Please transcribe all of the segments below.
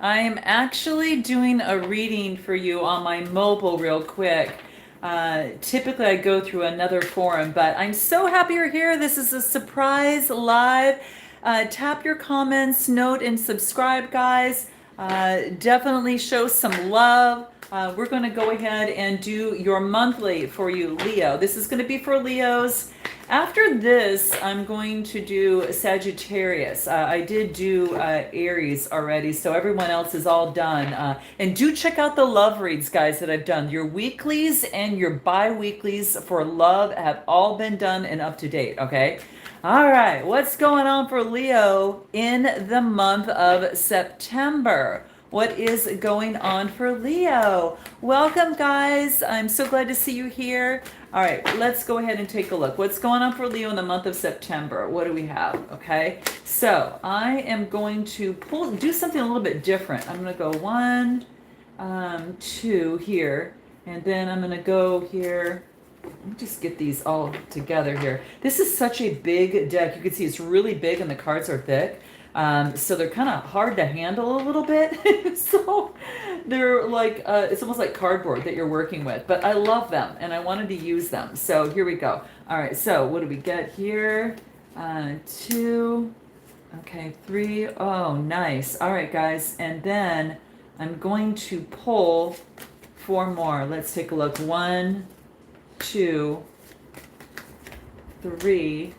I am actually doing a reading for you on my mobile real quick. Typically, I go through another forum, but I'm so happy you're here. This is a surprise live. Tap your comments, note, and subscribe, guys. Definitely show some love. We're going to go ahead and do your monthly for you, Leo. This is going to be for Leos. After this, I'm going to do Sagittarius. I did do Aries already, so everyone else is all done. And do check out the love reads, guys, that I've done. Your weeklies and your bi-weeklies for love have all been done and up to date, okay? All right, what's going on for Leo in the month of September? What is going on for Leo? Welcome, guys. I'm so glad to see you here. All right, let's go ahead and take a look. What's going on for Leo in the month of September? What do we have? Okay, so I am going to do something a little bit different. I'm going to go one, two here, and then I'm going to go here. Let me just get these all together here. This is such a big deck. You can see it's really big and the cards are thick. So they're kind of hard to handle a little bit. So they're like, it's almost like cardboard that you're working with. But I love them and I wanted to use them. So here we go. All right, so what do we get here? Two. Okay, three. Oh, nice. All right, guys. And then I'm going to pull four more. Let's take a look. One, two, three,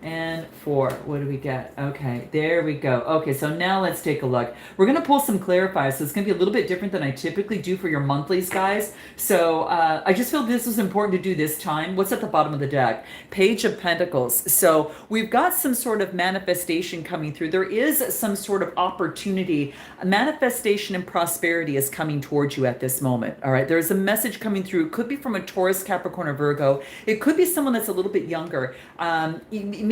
and four. What do we get? Okay, there we go. Okay, so now let's take a look. We're going to pull some clarifiers, so it's going to be a little bit different than I typically do for your monthlies, guys. So I just feel this was important to do this time. What's at the bottom of the deck? Page of Pentacles. So we've got some sort of manifestation coming through. There is some sort of opportunity. Manifestation and prosperity is coming towards you at this moment. All right, there's a message coming through. It could be from a Taurus, Capricorn, or Virgo. It could be someone that's a little bit younger.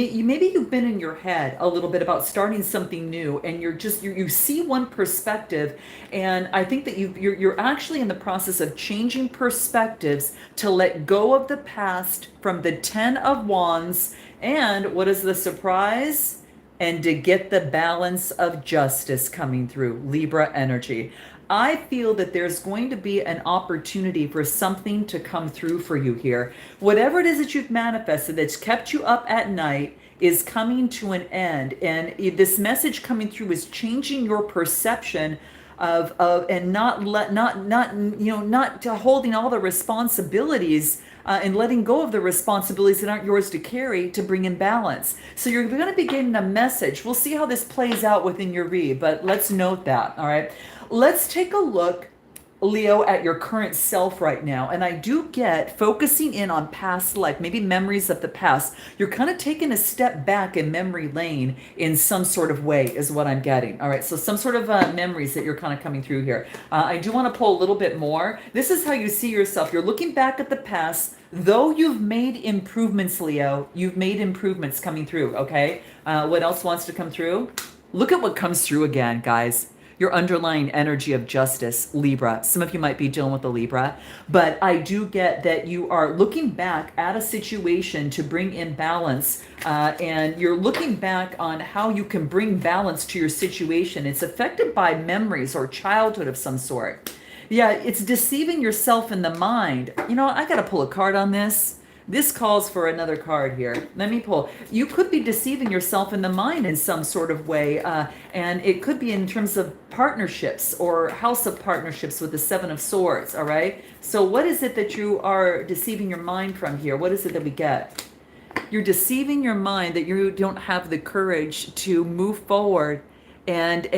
Maybe you've been in your head a little bit about starting something new, and you see one perspective, and I think that you're actually in the process of changing perspectives to let go of the past from the Ten of Wands, and what is the surprise? And to get the balance of justice coming through, Libra energy. I feel that there's going to be an opportunity for something to come through for you here. Whatever it is that you've manifested that's kept you up at night is coming to an end. And this message coming through is changing your perception of and not holding all the responsibilities and letting go of the responsibilities that aren't yours to carry to bring in balance. So you're going to be getting a message. We'll see how this plays out within your read, but let's note that. All right. Let's take a look, Leo, at your current self right now. And I do get focusing in on past life, maybe memories of the past. You're kind of taking a step back in memory lane in some sort of way is what I'm getting. All right, so some sort of memories that you're kind of coming through here. I do want to pull a little bit more. This is how you see yourself. You're looking back at the past. Though you've made improvements, Leo, you've made improvements coming through, okay? What else wants to come through? Look at what comes through again, guys. Your underlying energy of justice, Libra. Some of you might be dealing with the Libra, but I do get that you are looking back at a situation to bring in balance, and you're looking back on how you can bring balance to your situation. It's affected by memories or childhood of some sort. Yeah, it's deceiving yourself in the mind. You know, I got to pull a card on this. This calls for another card here. Let me pull. You could be deceiving yourself in the mind in some sort of way, and it could be in terms of partnerships or house of partnerships with the Seven of Swords, all right? So what is it that you are deceiving your mind from here? What is it that we get? You're deceiving your mind that you don't have the courage to move forward and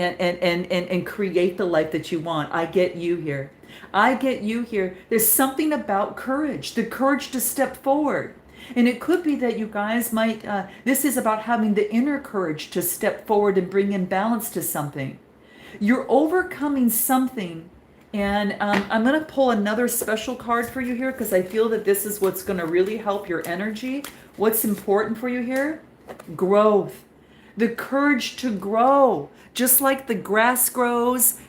create the life that you want. I get you here. I get you here. There's something about courage, the courage to step forward. And it could be that you guys might, this is about having the inner courage to step forward and bring in balance to something. You're overcoming something. And I'm going to pull another special card for you here because I feel that this is what's going to really help your energy. What's important for you here? Growth. the courage to grow, just like the grass grows,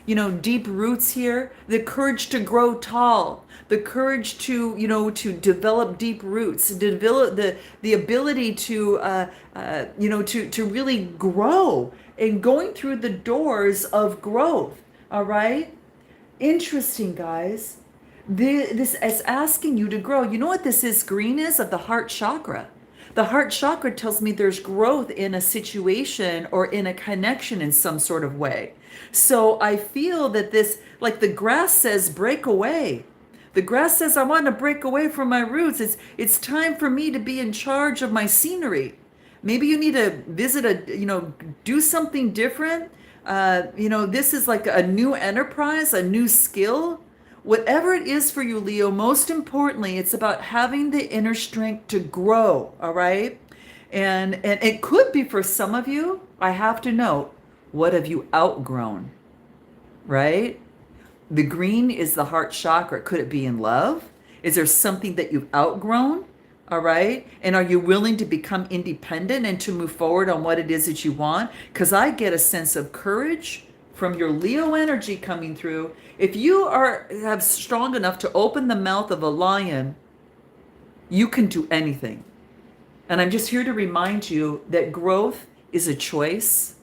deep roots here, the courage to grow tall, the courage to, to develop deep roots, develop the ability to, to really grow and going through the doors of growth. All right. Interesting, guys. This is asking you to grow. You know what this is? Green is of the heart chakra. The heart chakra tells me there's growth in a situation or in a connection in some sort of way. So I feel that this, like the grass says, break away. The grass says, I want to break away from my roots. It's time for me to be in charge of my scenery. Maybe you need to visit do something different. This is like a new enterprise, a new skill. Whatever it is for you, Leo, most importantly, it's about having the inner strength to grow, all right? And it could be for some of you, I have to note, what have you outgrown, right? The green is the heart chakra. Could it be in love? Is there something that you've outgrown? All right. And are you willing to become independent and to move forward on what it is that you want? Because I get a sense of courage from your Leo energy coming through. If you have strong enough to open the mouth of a lion, you can do anything. And I'm just here to remind you that growth is a choice.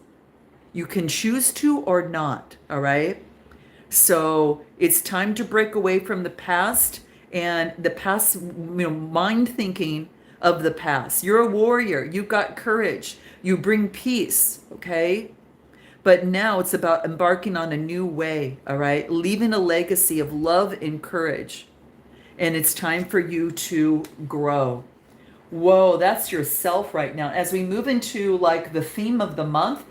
You can choose to or not. All right. So it's time to break away from the past and the past, mind thinking of the past. You're a warrior. You've got courage. You bring peace. Okay. But now it's about embarking on a new way. All right. Leaving a legacy of love and courage. And it's time for you to grow. Whoa, that's yourself right now. As we move into like the theme of the month,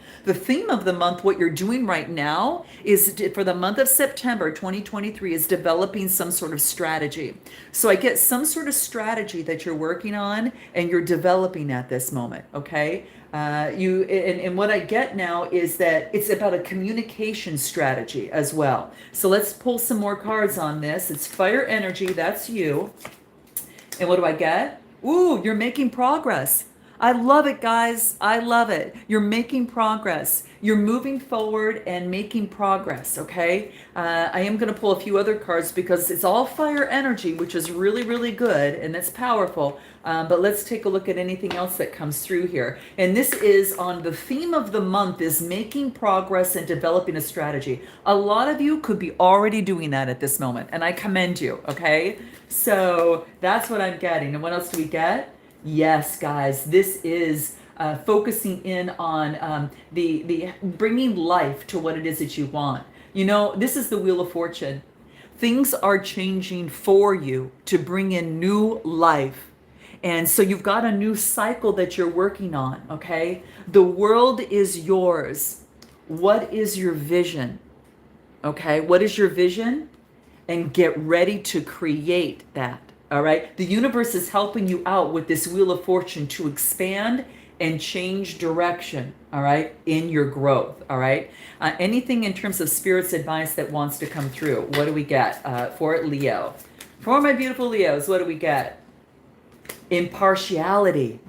what you're doing right now is for the month of September 2023 is developing some sort of strategy. So I get some sort of strategy that you're working on and you're developing at this moment. Okay. And what I get now is that it's about a communication strategy as well. So let's pull some more cards on this. It's fire energy. That's you. And what do I get? Ooh, you're making progress. I love it, guys. I love it. You're making progress. You're moving forward and making progress, okay? I am going to pull a few other cards because it's all fire energy, which is really, really good, and it's powerful. But let's take a look at anything else that comes through here. And this is on the theme of the month is making progress and developing a strategy. A lot of you could be already doing that at this moment, and I commend you, okay? So that's what I'm getting. And what else do we get? Yes, guys, this is focusing in on the bringing life to what it is that you want. This is the Wheel of Fortune. Things are changing for you to bring in new life. And so you've got a new cycle that you're working on, okay? The world is yours. What is your vision? Okay, what is your vision? And get ready to create that. All right. The universe is helping you out with this Wheel of Fortune to expand and change direction. All right. In your growth. All right. Anything in terms of spirit's advice that wants to come through. What do we get for Leo? For my beautiful Leos, what do we get? Impartiality.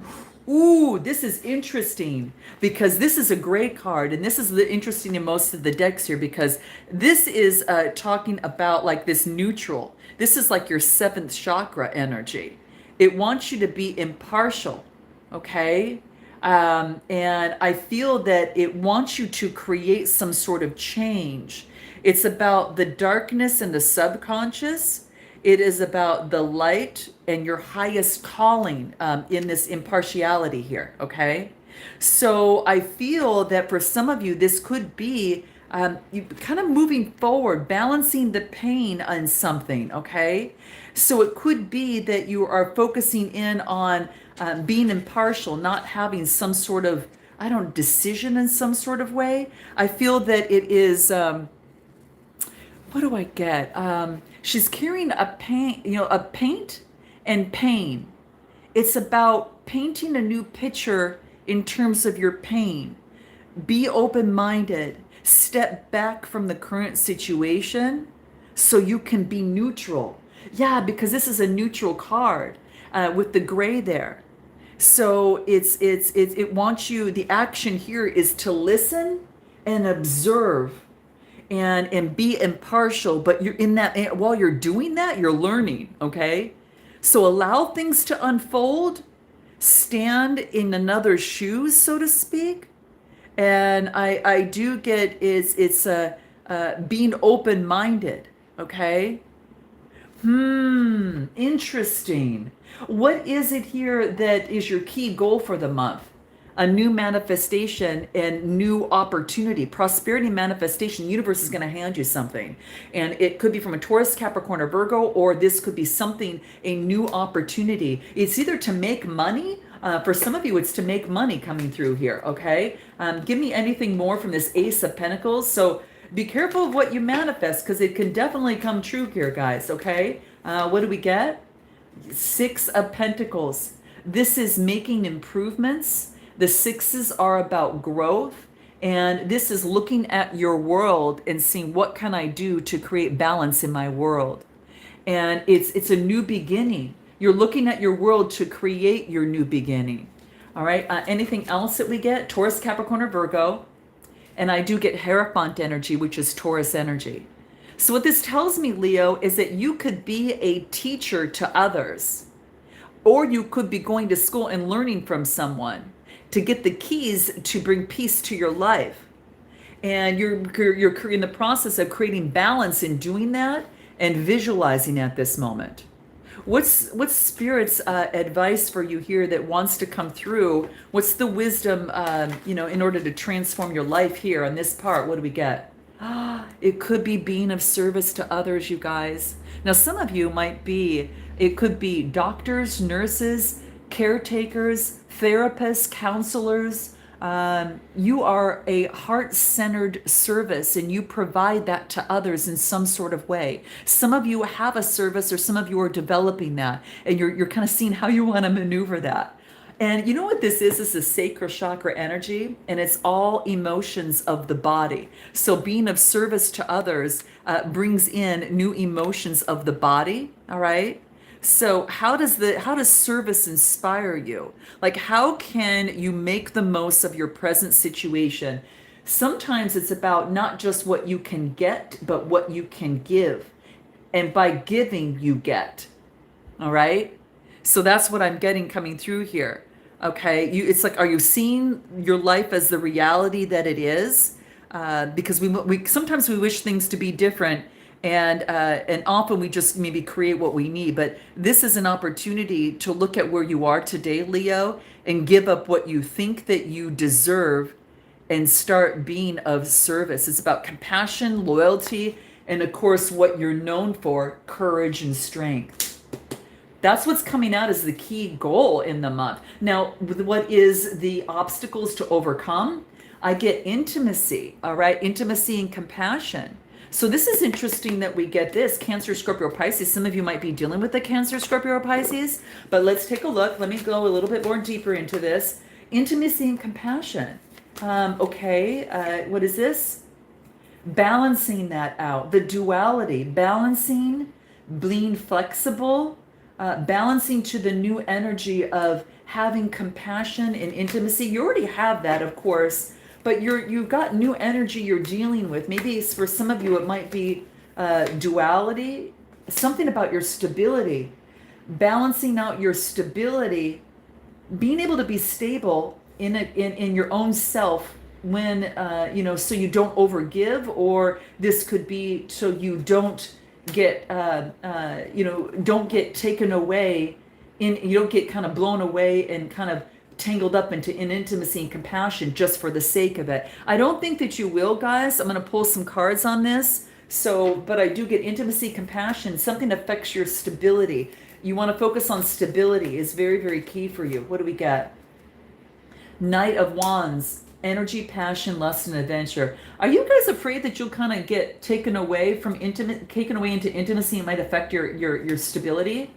Ooh, this is interesting because this is a great card, and this is interesting in most of the decks here because this is talking about like this neutral. This is like your seventh chakra energy. It wants you to be impartial, okay? And I feel that it wants you to create some sort of change. It's about the darkness and the subconscious. It is about the light and your highest calling in this impartiality here, okay? So I feel that for some of you, this could be you kind of moving forward, balancing the pain on something, okay? So it could be that you are focusing in on being impartial, not having some sort of, decision in some sort of way. I feel that it is, what do I get? She's carrying a paint and pain. It's about painting a new picture in terms of your pain. Be open-minded. Step back from the current situation so you can be neutral. Yeah, because this is a neutral card with the gray there. So it wants you, the action here is to listen and observe and be impartial, but you're in that, while you're doing that, you're learning, okay? So allow things to unfold, stand in another's shoes, so to speak. And I do get it's being open-minded, okay? Interesting. What is it here that is your key goal for the month? A new manifestation and new opportunity, prosperity manifestation. Universe is going to hand you something, and it could be from a Taurus, Capricorn, or Virgo, or this could be something, a new opportunity. It's either to make money. For some of you, it's to make money coming through here. Okay, give me anything more from this Ace of Pentacles. So be careful of what you manifest, because it can definitely come true here, guys. Okay, what do we get? Six of Pentacles. This is making improvements. The sixes are about growth, and this is looking at your world and seeing what can I do to create balance in my world. And it's a new beginning. You're looking at your world to create your new beginning. All right. Anything else that we get? Taurus, Capricorn, or Virgo. And I do get Hierophant energy, which is Taurus energy. So what this tells me, Leo, is that you could be a teacher to others, or you could be going to school and learning from someone to get the keys to bring peace to your life. And you're in the process of creating balance in doing that and visualizing at this moment. What's Spirit's advice for you here that wants to come through? What's the wisdom, in order to transform your life here on this part? What do we get? It could be being of service to others, you guys. Now, some of you it could be doctors, nurses, caretakers, therapists, counselors. You are a heart-centered service, and you provide that to others in some sort of way. Some of you have a service, or some of you are developing that, and you're kind of seeing how you want to maneuver that. And you know what this is? This is sacral chakra energy, and it's all emotions of the body. So being of service to others brings in new emotions of the body. All right. So how does service inspire you? Like, how can you make the most of your present situation? Sometimes it's about not just what you can get, but what you can give. And by giving, you get. All right? So that's what I'm getting coming through here. Okay? It's like, are you seeing your life as the reality that it is? Because we sometimes we wish things to be different, and often we just maybe create what we need. But this is an opportunity to look at where you are today, Leo, and give up what you think that you deserve and start being of service. It's about compassion, loyalty, and of course what you're known for, courage and strength. That's what's coming out as the key goal in the month. Now, what is the obstacles to overcome? I get intimacy, all right? Intimacy and compassion. So this is interesting that we get this, Cancer, Scorpio, Pisces. Some of you might be dealing with the Cancer, Scorpio, or Pisces, but let's take a look. Let me go a little bit more deeper into this. Intimacy and compassion. What is this? Balancing that out, the duality, balancing, being flexible, balancing to the new energy of having compassion and intimacy. You already have that, of course, but you've got new energy you're dealing with. Maybe for some of you it might be duality, something about your stability, balancing out your stability, being able to be stable in your own self when so you don't overgive, or this could be so you don't get don't get taken away you don't get kind of blown away and kind of tangled up into intimacy and compassion just for the sake of it. I don't think that you will, guys. I'm going to pull some cards on this. But I do get intimacy, compassion, something that affects your stability. You want to focus on stability is very, very key for you. What do we get? Knight of Wands, energy, passion, lust, and adventure. Are you guys afraid that you'll kind of get taken away into intimacy and might affect your stability?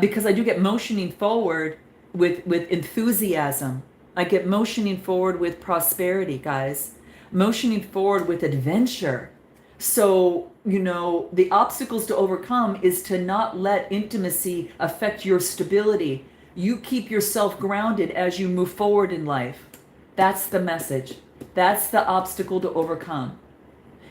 Because I do get motioning forward with enthusiasm. I get motioning forward with prosperity, guys. Motioning forward with adventure. So, the obstacles to overcome is to not let intimacy affect your stability. You keep yourself grounded as you move forward in life. That's the message. That's the obstacle to overcome.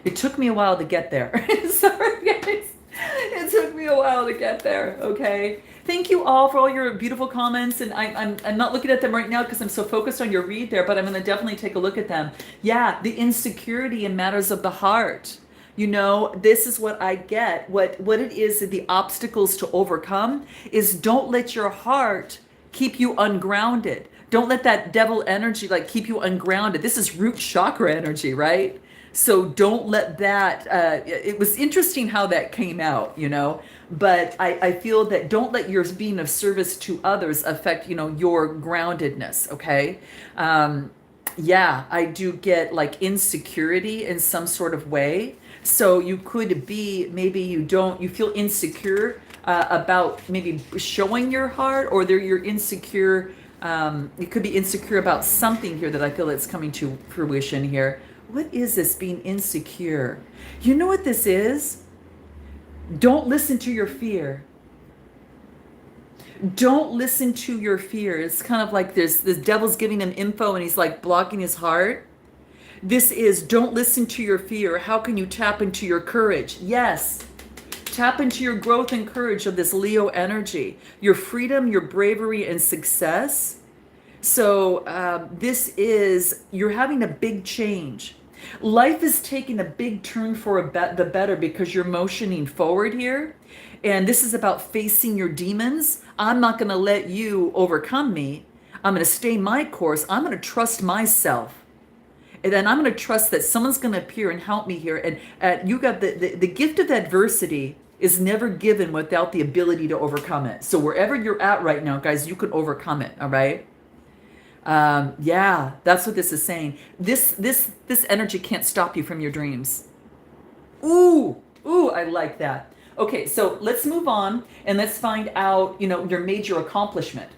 It took me a while to get there. Sorry, guys. It took me a while to get there. Okay. Thank you all for all your beautiful comments. And I'm not looking at them right now because I'm so focused on your read there, but I'm going to definitely take a look at them. Yeah, the insecurity in matters of the heart. You know, this is what I get. What it is, the obstacles to overcome is don't let your heart keep you ungrounded. Don't let that devil energy like keep you ungrounded. This is root chakra energy, right? So don't let that, it was interesting how that came out, you know, but I feel that don't let your being of service to others affect, you know, your groundedness, okay? Yeah, I do get like insecurity in some sort of way. So you could be, maybe you feel insecure about maybe showing your heart, or you're insecure. You could be insecure about something here that I feel it's coming to fruition here. What is this being insecure? You know what this is? Don't listen to your fear. Don't listen to your fear. It's kind of like this devil's giving him info and he's like blocking his heart. This is don't listen to your fear. How can you tap into your courage? Yes. Tap into your growth and courage of this Leo energy, your freedom, your bravery, and success. So this is, you're having a big change. Life is taking a big turn for the better because you're motioning forward here. And this is about facing your demons. I'm not going to let you overcome me. I'm going to stay my course. I'm going to trust myself. And then I'm going to trust that someone's going to appear and help me here. And you got the gift of adversity is never given without the ability to overcome it. So wherever you're at right now, guys, you can overcome it. All right. Yeah, that's what this is saying. This energy can't stop you from your dreams. Ooh, I like that. Okay, so let's move on and let's find out, you know, your major accomplishment.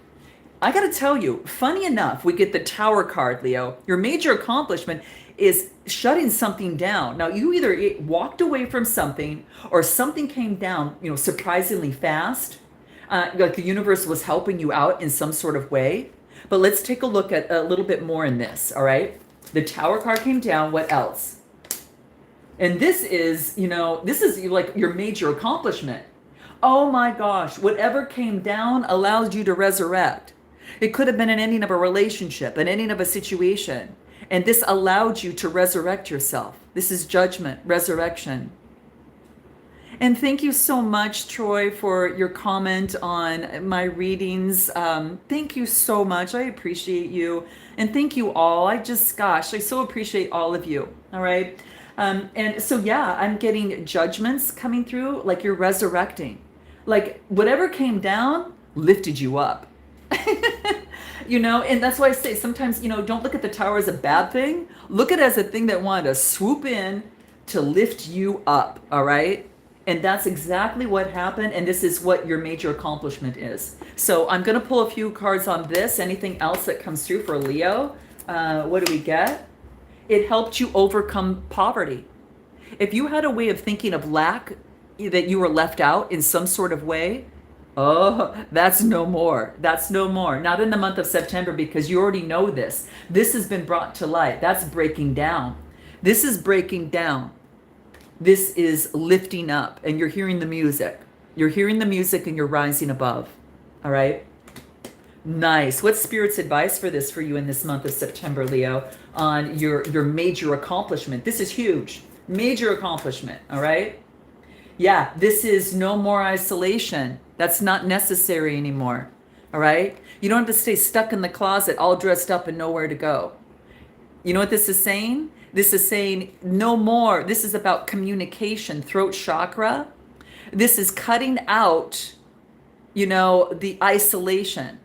I got to tell you, funny enough, we get the Tower card, Leo. Your major accomplishment is shutting something down. Now, you either walked away from something or something came down, you know, surprisingly fast. Like the universe was helping you out in some sort of way. But let's take a look at a little bit more in this, all right? The Tower card came down. What else? And this is, you know, this is like your major accomplishment. Oh my gosh, whatever came down allows you to resurrect. It could have been an ending of a relationship, an ending of a situation. And this allowed you to resurrect yourself. This is judgment, resurrection. And thank you so much, Troy, for your comment on my readings. Thank you so much. I appreciate you. And thank you all. Gosh, I so appreciate all of you. All right. And so, yeah, I'm getting judgments coming through, like you're resurrecting. Like whatever came down lifted you up. You know, and that's why I say sometimes, you know, don't look at the tower as a bad thing. Look at it as a thing that wanted to swoop in to lift you up. All right. And that's exactly what happened. And this is what your major accomplishment is. So I'm going to pull a few cards on this. Anything else that comes through for Leo? What do we get? It helped you overcome poverty. If you had a way of thinking of lack, that you were left out in some sort of way, oh, that's no more. That's no more. Not in the month of September, because you already know this. This has been brought to light. That's breaking down. This is breaking down. This is lifting up, and you're hearing the music. You're hearing the music and you're rising above. All right? Nice. What's Spirit's advice for this for you in this month of September, Leo, on your major accomplishment? This is huge. Major accomplishment. All right? Yeah, this is no more isolation. That's not necessary anymore. All right? You don't have to stay stuck in the closet all dressed up and nowhere to go. You know what this is saying? This is saying no more. This is about communication, throat chakra. This is cutting out, you know, the isolation.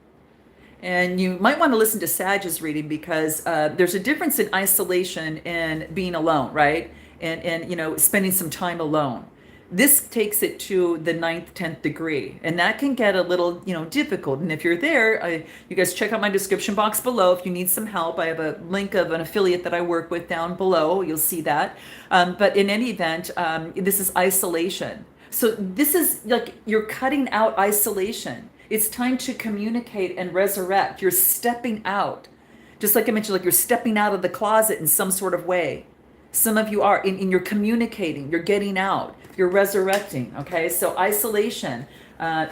And you might want to listen to Sag's reading, because there's a difference in isolation and being alone, right? And you know, spending some time alone. This takes it to the 9th, 10th degree, and that can get a little, you know, difficult. And if you're there, you guys check out my description box below if you need some help. I have a link of an affiliate that I work with down below. You'll see that. But in any event, this is isolation. So this is like you're cutting out isolation. It's time to communicate and resurrect. You're stepping out. Just like I mentioned, like you're stepping out of the closet in some sort of way. Some of you are, and you're communicating, you're getting out, you're resurrecting, okay? So isolation,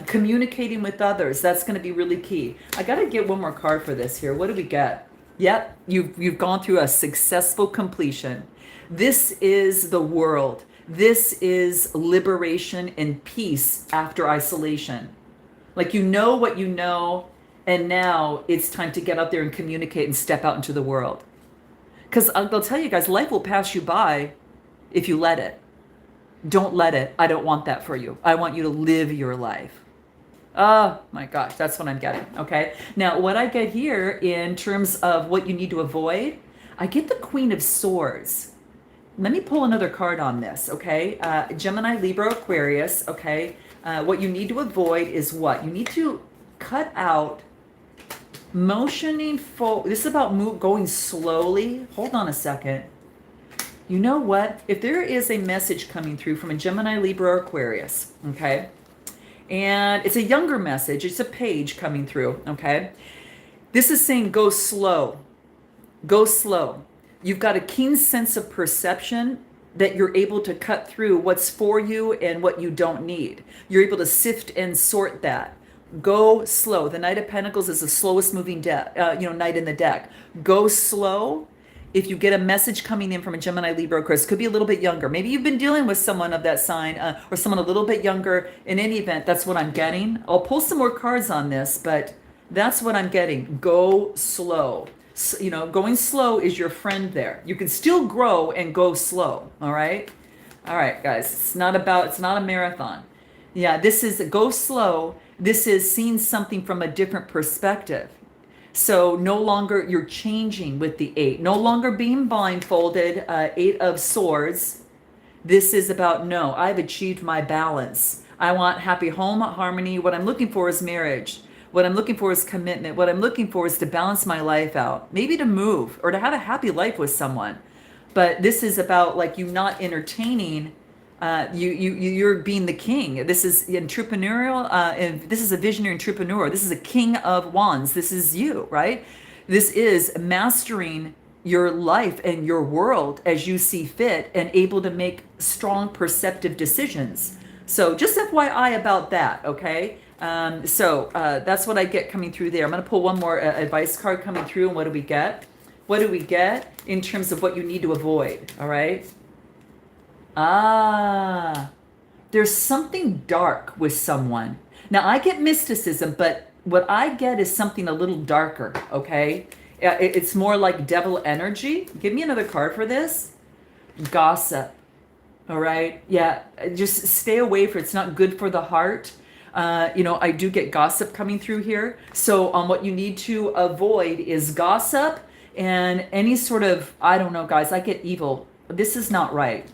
communicating with others, that's going to be really key. I got to get one more card for this here. What do we get? Yep, you've gone through a successful completion. This is the world. This is liberation and peace after isolation. Like you know what you know, and now it's time to get out there and communicate and step out into the world. Because I'll tell you guys, life will pass you by if you let it. Don't let it. I don't want that for you. I want you to live your life. Oh my gosh, that's what I'm getting. Okay. Now, what I get here in terms of what you need to avoid, I get the Queen of Swords. Let me pull another card on this. Okay. Gemini, Libra, Aquarius. Okay. What you need to avoid is what? You need to cut out motioning forward. This is about going slowly. Hold on a second. You know what? If there is a message coming through from a Gemini, Libra, or Aquarius, okay, and it's a younger message, it's a page coming through, okay, this is saying go slow. Go slow. You've got a keen sense of perception that you're able to cut through what's for you and what you don't need. You're able to sift and sort that. Go slow. The Knight of Pentacles is the slowest moving knight in the deck. Go slow. If you get a message coming in from a Gemini, Libra, Aquarius, could be a little bit younger. Maybe you've been dealing with someone of that sign or someone a little bit younger. In any event, that's what I'm getting. I'll pull some more cards on this, but that's what I'm getting. Go slow. So, going slow is your friend there. You can still grow and go slow. All right. All right, guys. It's not a marathon. Yeah, this is go slow. This is seeing something from a different perspective. So no longer you're changing with the 8, no longer being blindfolded, 8 of Swords. This is about, no, I've achieved my balance. I want happy home, harmony. What I'm looking for is marriage. What I'm looking for is commitment. What I'm looking for is to balance my life out, maybe to move or to have a happy life with someone. But this is about like you not entertaining. You're being the king. This is entrepreneurial, and this is a visionary entrepreneur. This is a king of wands. This is you, right? This is mastering your life and your world as you see fit and able to make strong perceptive decisions. So just FYI about that, okay? That's what I get coming through there. I'm going to pull one more advice card coming through, and what do we get? What do we get in terms of what you need to avoid, all right? There's something dark with someone. Now, I get mysticism, but what I get is something a little darker, okay? It's more like devil energy. Give me another card for this. Gossip, all right? Yeah, just stay away from it. It's not good for the heart. I do get gossip coming through here. So what you need to avoid is gossip and any sort of, I don't know, guys, I get evil. This is not right.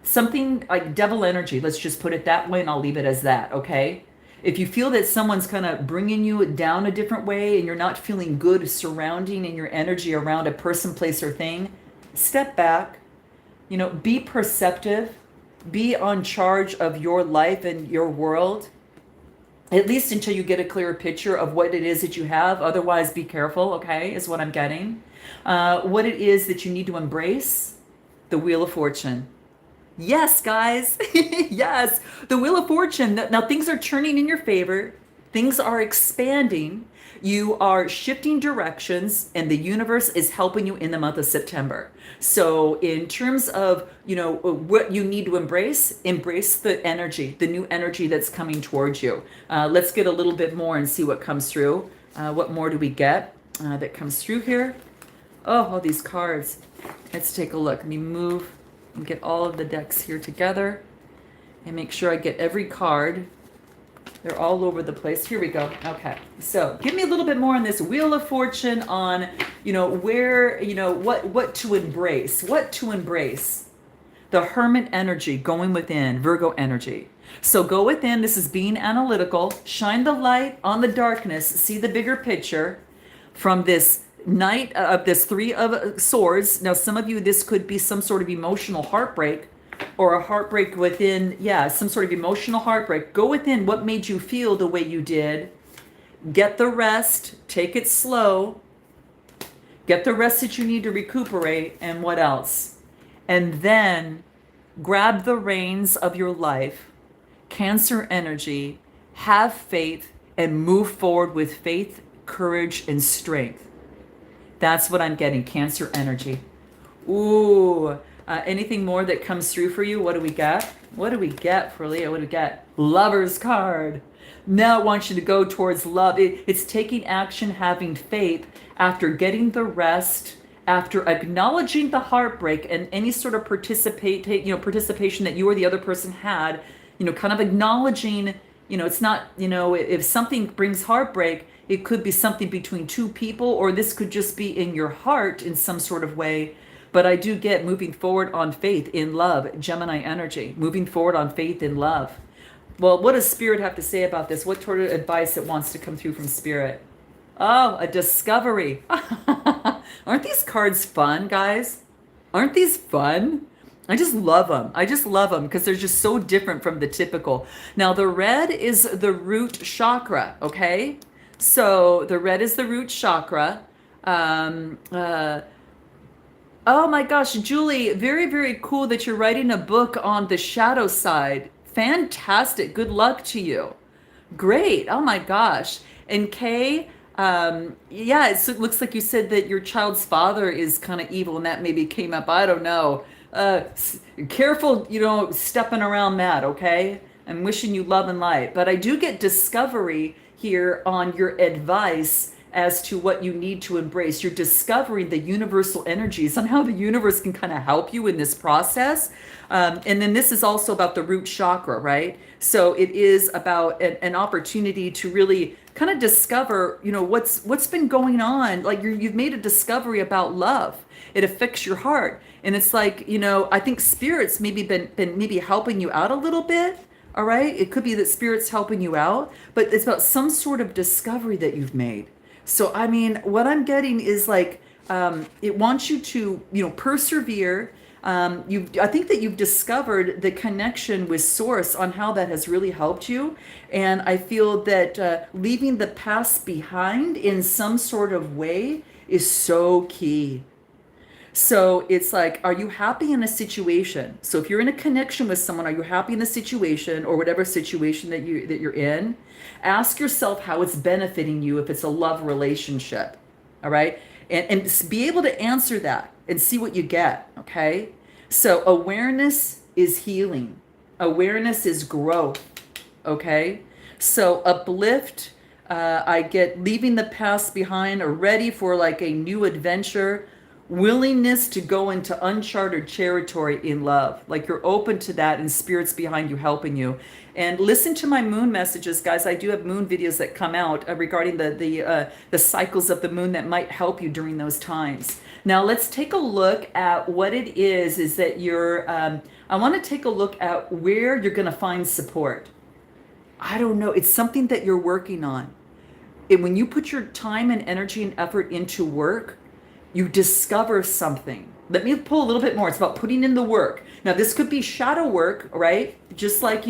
Something like devil energy, let's just put it that way, and I'll leave it as that, okay? If you feel that someone's kind of bringing you down a different way and you're not feeling good surrounding in your energy around a person, place, or thing, step back. Be perceptive. Be on charge of your life and your world, at least until you get a clearer picture of what it is that you have. Otherwise, be careful, okay, is what I'm getting. What it is that you need to embrace, the Wheel of Fortune. Yes, guys. Yes. The Wheel of Fortune. Now things are turning in your favor. Things are expanding. You are shifting directions, and the universe is helping you in the month of September. So in terms of, what you need to embrace the energy, the new energy that's coming towards you. Let's get a little bit more and see what comes through. What more do we get that comes through here? Oh, all these cards. Let's take a look. Let me move and get all of the decks here together and make sure I get every card. They're all over the place. Here we go. Okay. So give me a little bit more on this Wheel of Fortune on, where, what to embrace. What to embrace. The Hermit energy going within, Virgo energy. So go within. This is being analytical. Shine the light on the darkness. See the bigger picture from this Knight of this 3 of Swords. Now, some of you, this could be some sort of emotional heartbreak or a heartbreak within, some sort of emotional heartbreak. Go within what made you feel the way you did Get the rest, take it slow, get the rest that you need to recuperate, and what else? And then grab the reins of your life, Cancer energy, have faith, and move forward with faith, courage, and strength. That's what I'm getting, Cancer energy. Ooh, anything more that comes through for you? What do we get? What do we get for Leo? What do we get? Lover's card. Now it wants you to go towards love. It's taking action, having faith after getting the rest, after acknowledging the heartbreak and any sort of participation that you or the other person had, kind of acknowledging, it's not, if something brings heartbreak, it could be something between two people, or this could just be in your heart in some sort of way. But I do get moving forward on faith in love, Gemini energy, moving forward on faith in love. Well, what does Spirit have to say about this? What sort of advice it wants to come through from Spirit? Oh, a discovery. Aren't these cards fun, guys? Aren't these fun? I just love them. I just love them because they're just so different from the typical. Now, the red is the root chakra, okay? So the red is the root chakra. Oh my gosh, Julie, very, very cool that you're writing a book on the shadow side. Fantastic. Good luck to you. Great. Oh my gosh. And Kay, yeah, it looks like you said that your child's father is kind of evil and that maybe came up. I don't know. Careful, stepping around that, okay? I'm wishing you love and light. But I do get discovery here on your advice as to what you need to embrace. You're discovering the universal energies on how the universe can kind of help you in this process. And then this is also about the root chakra, right? So it is about an opportunity to really kind of discover, what's been going on. Like you've made a discovery about love. It affects your heart. And it's like, I think Spirit's maybe been maybe helping you out a little bit. All right. It could be that Spirit's helping you out, but it's about some sort of discovery that you've made. So, I mean, what I'm getting is like, it wants you to, persevere. I think that you've discovered the connection with Source on how that has really helped you. And I feel that leaving the past behind in some sort of way is so key. So it's like, are you happy in a situation? So if you're in a connection with someone, are you happy in the situation or whatever situation that you're in? Ask yourself how it's benefiting you if it's a love relationship. All right? And be able to answer that and see what you get. Okay? So awareness is healing. Awareness is growth. Okay? So uplift, I get leaving the past behind or ready for like a new adventure. Willingness to go into uncharted territory in love. Like you're open to that and Spirit's behind you helping you. And listen to my moon messages, guys. I do have moon videos that come out regarding the cycles of the moon that might help you during those times. Now let's take a look at what it is that you're, I want to take a look at where you're going to find support. I don't know. It's something that you're working on. When you put your time and energy and effort into work, you discover something. Let me pull a little bit more. It's about putting in the work. Now, this could be shadow work, right? Just like,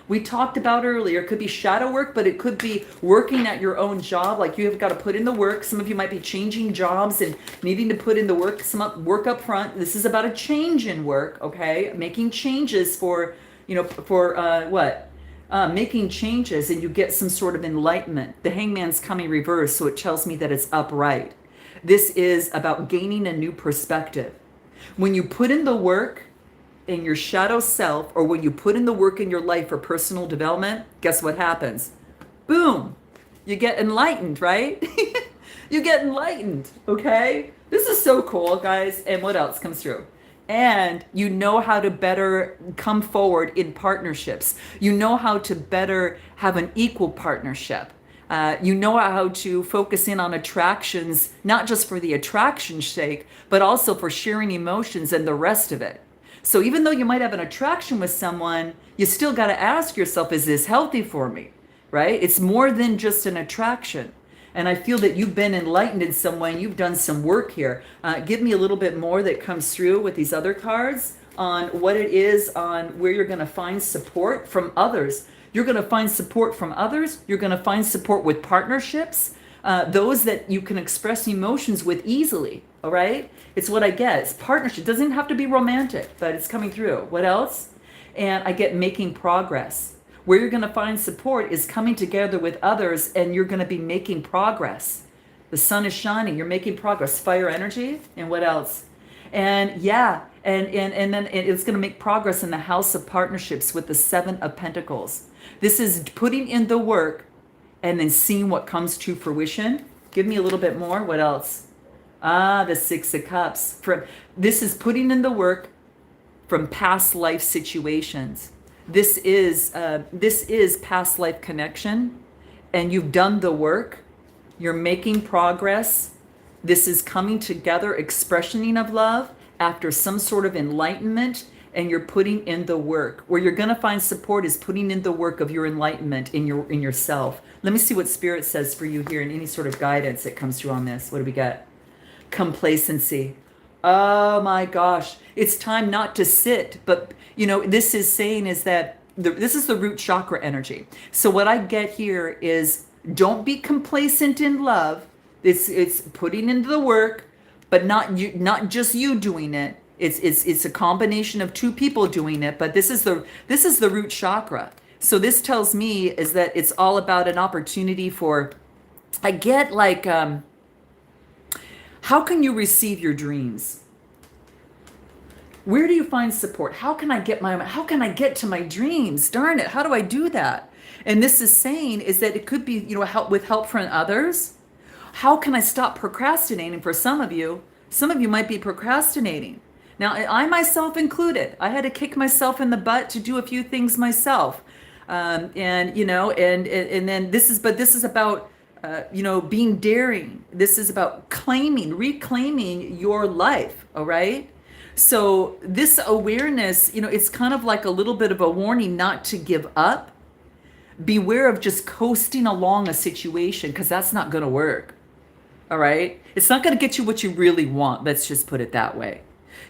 we talked about earlier. It could be shadow work, but it could be working at your own job. Like you have got to put in the work. Some of you might be changing jobs and needing to put in the work, some work up front. This is about a change in work, okay? Making changes for making changes, and you get some sort of enlightenment. The Hangman's coming reverse, so it tells me that it's upright. This is about gaining a new perspective. When you put in the work in your shadow self, or when you put in the work in your life for personal development, guess what happens? Boom! You get enlightened, right? You get enlightened, okay? This is so cool, guys. And what else comes through? And you know how to better come forward in partnerships. You know how to better have an equal partnership. You know how to focus in on attractions, not just for the attraction's sake, but also for sharing emotions and the rest of it. So even though you might have an attraction with someone, you still got to ask yourself, is this healthy for me? Right? It's more than just an attraction. And I feel that you've been enlightened in some way and you've done some work here. Give me a little bit more that comes through with these other cards on what it is, on where you're going to find support from others. You're going to find support from others. You're going to find support with partnerships, those that you can express emotions with easily. All right? It's what I get. It's partnership. It doesn't have to be romantic, but it's coming through. What else? And I get making progress. Where you're going to find support is coming together with others, and you're going to be making progress. The sun is shining. You're making progress. Fire energy. And what else? And yeah, and then it's going to make progress in the house of partnerships with the Seven of Pentacles. This is putting in the work and then seeing what comes to fruition. Give me a little bit more. What else? The Six of Cups. This is putting in the work from past life situations. This is past life connection, and you've done the work. You're making progress. This is coming together, expressioning of love after some sort of enlightenment, and you're putting in the work. Where you're going to find support is putting in the work of your enlightenment in yourself. Let me see what Spirit says for you here and any sort of guidance that comes through on this. What do we got? Complacency. Oh my gosh. It's time not to sit, but this is saying is that this is the root chakra energy. So what I get here is don't be complacent in love. It's putting into the work, but not just you doing it. It's a combination of two people doing it, but this is the root chakra. So this tells me is that it's all about an opportunity for, I get like, how can you receive your dreams? Where do you find support? How can I get to my dreams? Darn it, how do I do that? And this is saying is that it could be, help from others. How can I stop procrastinating? For some of you might be procrastinating. Now, I myself included. I had to kick myself in the butt to do a few things myself. And then this is about, being daring. This is about reclaiming your life. All right. So this awareness, it's kind of like a little bit of a warning not to give up. Beware of just coasting along a situation, because that's not going to work. All right. It's not going to get you what you really want. Let's just put it that way.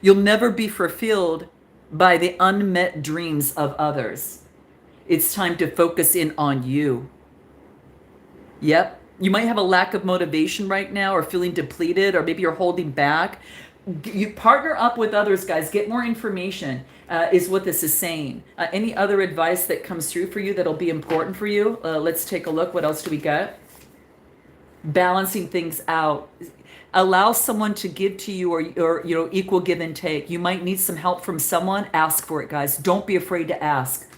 You'll never be fulfilled by the unmet dreams of others. It's time to focus in on you. Yep. You might have a lack of motivation right now, or feeling depleted, or maybe you're holding back. You partner up with others, guys. Get more information, is what this is saying. Any other advice that comes through for you that'll be important for you? Let's take a look. What else do we got? Balancing things out. Allow someone to give to you, or equal give and take. You might need some help from someone. Ask for it, guys. Don't be afraid to ask.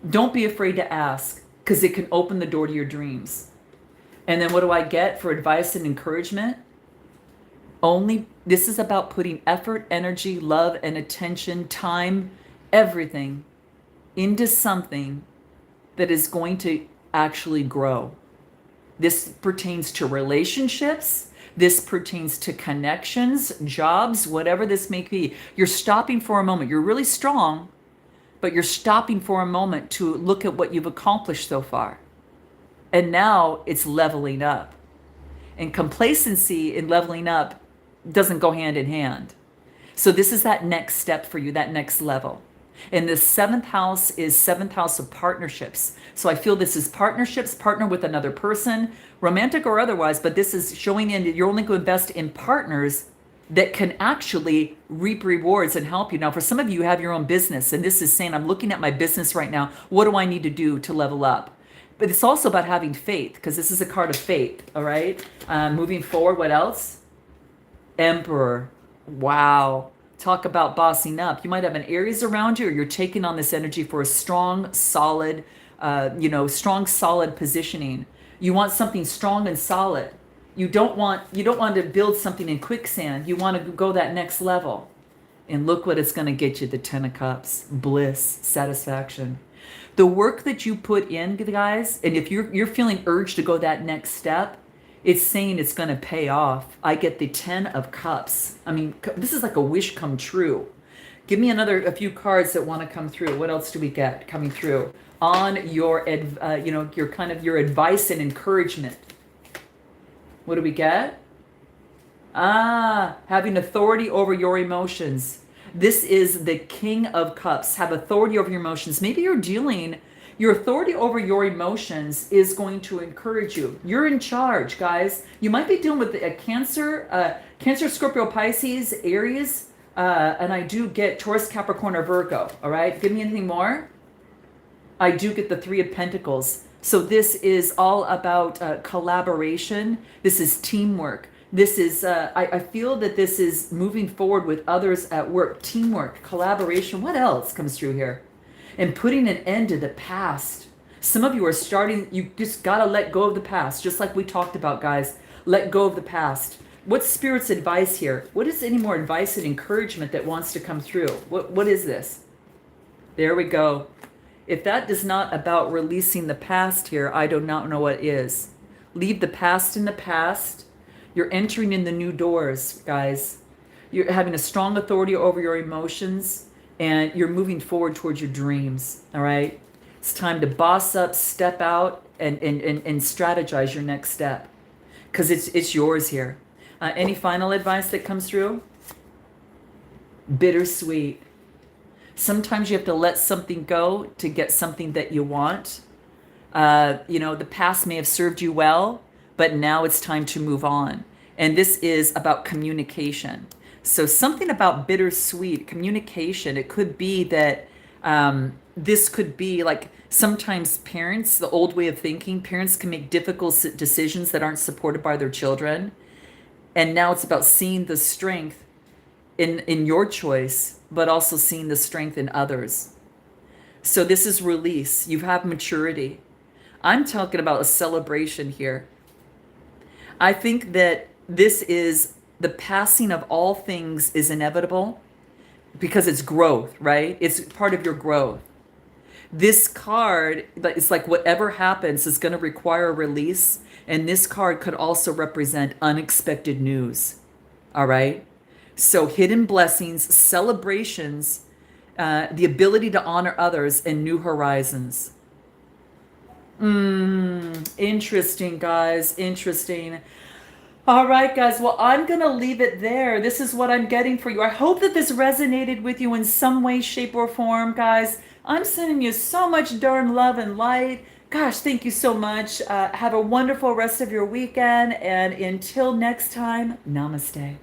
Don't be afraid to ask, because it can open the door to your dreams. And then what do I get for advice and encouragement? This is about putting effort, energy, love, and attention, time, everything into something that is going to actually grow. This pertains to relationships. This pertains to connections, jobs, whatever this may be. You're stopping for a moment. You're really strong, but you're stopping for a moment to look at what you've accomplished so far. And now it's leveling up. And complacency in leveling up doesn't go hand in hand. So this is that next step for you, that next level. And the seventh house is seventh house of partnerships. So I feel this is partnerships, partner with another person, romantic or otherwise, but this is showing in that you're only going to invest in partners that can actually reap rewards and help you. Now, for some of you have your own business, and this is saying, I'm looking at my business right now. What do I need to do to level up? But it's also about having faith, because this is a card of faith. All right. Moving forward, what else? Emperor. Wow. Talk about bossing up. You might have an Aries around you, or you're taking on this energy for a strong, solid, solid positioning. You want something strong and solid. You don't want to build something in quicksand. You want to go that next level. And look what it's going to get you, the 10 of Cups, bliss, satisfaction. The work that you put in, guys, and if you're feeling urged to go that next step, it's saying it's going to pay off. I get the 10 of Cups. I mean, this is like a wish come true. Give me a few cards that want to come through. What else do we get coming through on your advice and encouragement? What do we get? Having authority over your emotions. This is the King of Cups. Have authority over your emotions. Maybe you're dealing, Your authority over your emotions is going to encourage you. You're in charge, guys. You might be dealing with a Cancer, Scorpio, Pisces, Aries, and I do get Taurus, Capricorn, or Virgo. All right, give me anything more. I do get the Three of Pentacles. So this is all about collaboration. This is teamwork. This is, I feel that this is moving forward with others at work. Teamwork, collaboration. What else comes through here? And putting an end to the past. Some of you are starting, you just got to let go of the past. Just like we talked about, guys. Let go of the past. What's Spirit's advice here? What is any more advice and encouragement that wants to come through? What is this? There we go. If that is not about releasing the past here, I do not know what is. Leave the past in the past. You're entering in the new doors, guys. You're having a strong authority over your emotions, and you're moving forward towards your dreams, all right? It's time to boss up, step out, and strategize your next step, because it's yours here. Any final advice that comes through? Bittersweet. Sometimes you have to let something go to get something that you want. The past may have served you well, but now it's time to move on. And this is about communication. So something about bittersweet communication. It could be that this could be like sometimes parents, the old way of thinking, parents can make difficult decisions that aren't supported by their children. And now it's about seeing the strength in your choice, but also seeing the strength in others. So this is release. You have maturity. I'm talking about a celebration here. I think that this is the passing of all things is inevitable because it's growth, right? It's part of your growth. This card, it's like whatever happens is going to require a release. And this card could also represent unexpected news. All right? So hidden blessings, celebrations, the ability to honor others, and new horizons. Interesting, guys. Interesting. All right, guys. Well, I'm going to leave it there. This is what I'm getting for you. I hope that this resonated with you in some way, shape, or form, guys. I'm sending you so much darn love and light. Gosh, thank you so much. Have a wonderful rest of your weekend. And until next time, namaste.